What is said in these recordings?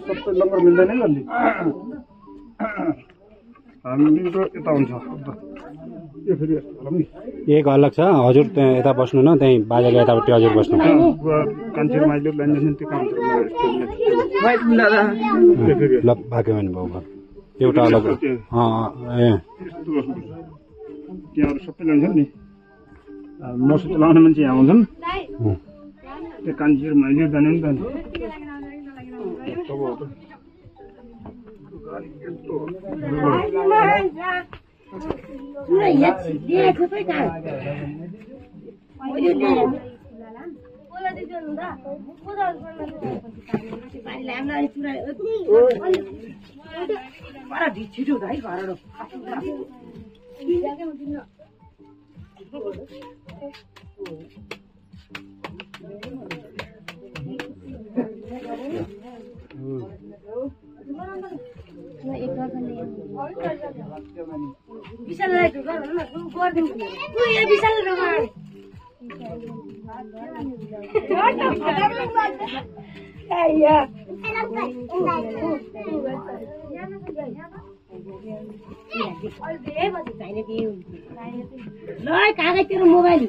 सबै नम्बर मिल्दैन नि अलि हामी त यता हुन्छ यो फेरि यस्तो होला नि एक अलग छ हजुर त्यहाँ यता बस्नु न त्यही बाजाको यतापट्टि हजुर बस्नु कान्छीर माइलो लाइन त्यो काम ल भाग्यमान भाउ घर एउटा अलग ए त्यहाँ सबै लान्छन् नि मसु चलाउने मान्छे यहाँ आउँछन् त्यो कान्छीर माइलो जाने नि कागजतिर मोबाइल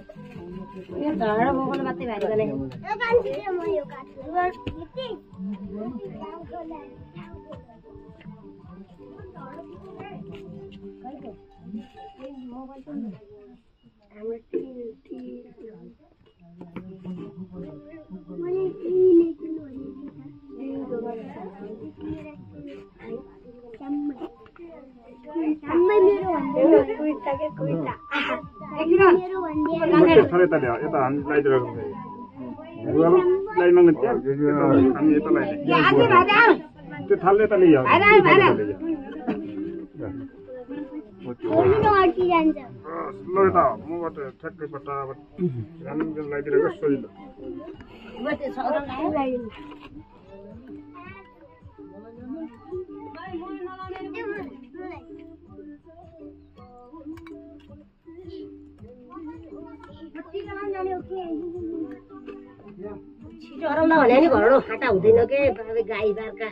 मोबाइल मात्रै भाइ गर्ने त्यो थाल्ने त ल्यायो ल यता मबाट ठ्याक्कै पट्टाबाट लगाइदिएको सजिलो छिटो हराउन भने नि घरडो फाटा हुँदैन के गाई बारका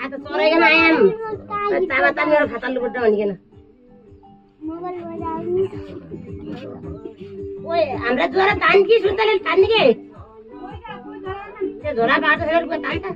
आज चराइकन आएम तामा तान मेरो खाता लुट्टा भनिकन ओए हाम्रा ज्वरा तान कि सुन्तले तान्ने के त्यो झोला बाटो छैन रुपैयाँ तान्छ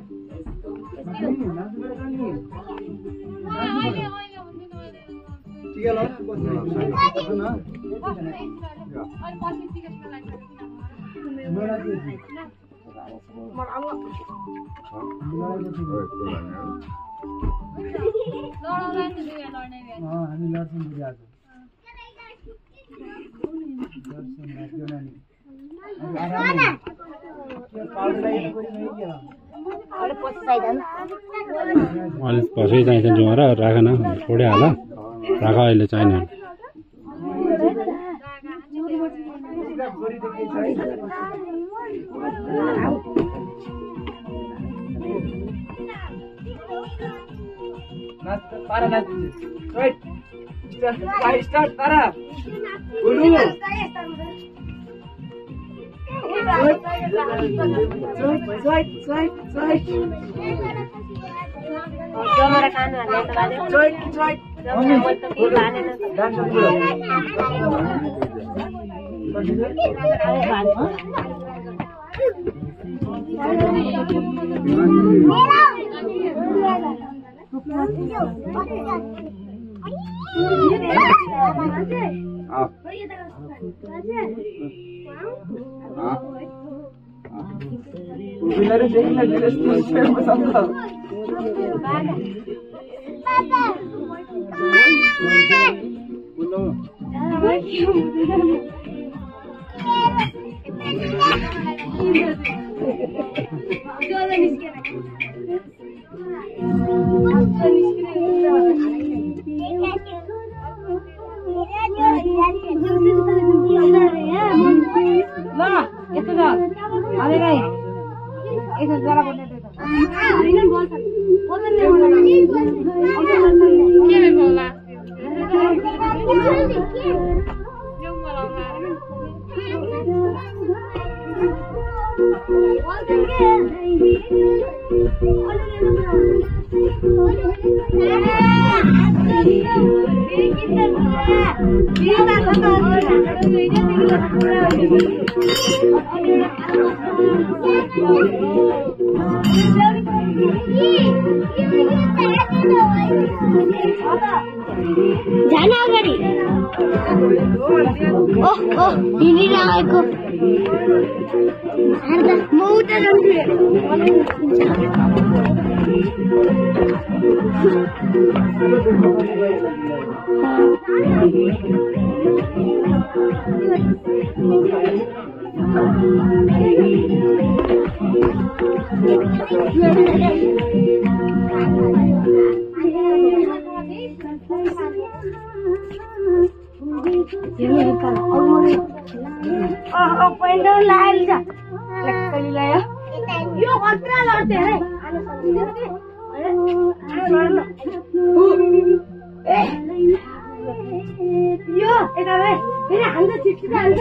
पछि चाहिन्छ जुवार राख न छोडे हाल राख अहिले चाहिने Lah, itu dah. अरे गाई यसो जरा बोल्ने त हैन बोल्छ बोल्दैन के बोल्ला जान अगाडि ओह ओह हिँडिरहेको म उता जान्छु पहिलो लाइल छ लक्कली लायो यो खतरा लड्थे रे यो यता रे फेरि हान्छ छिटछिटो हान्छ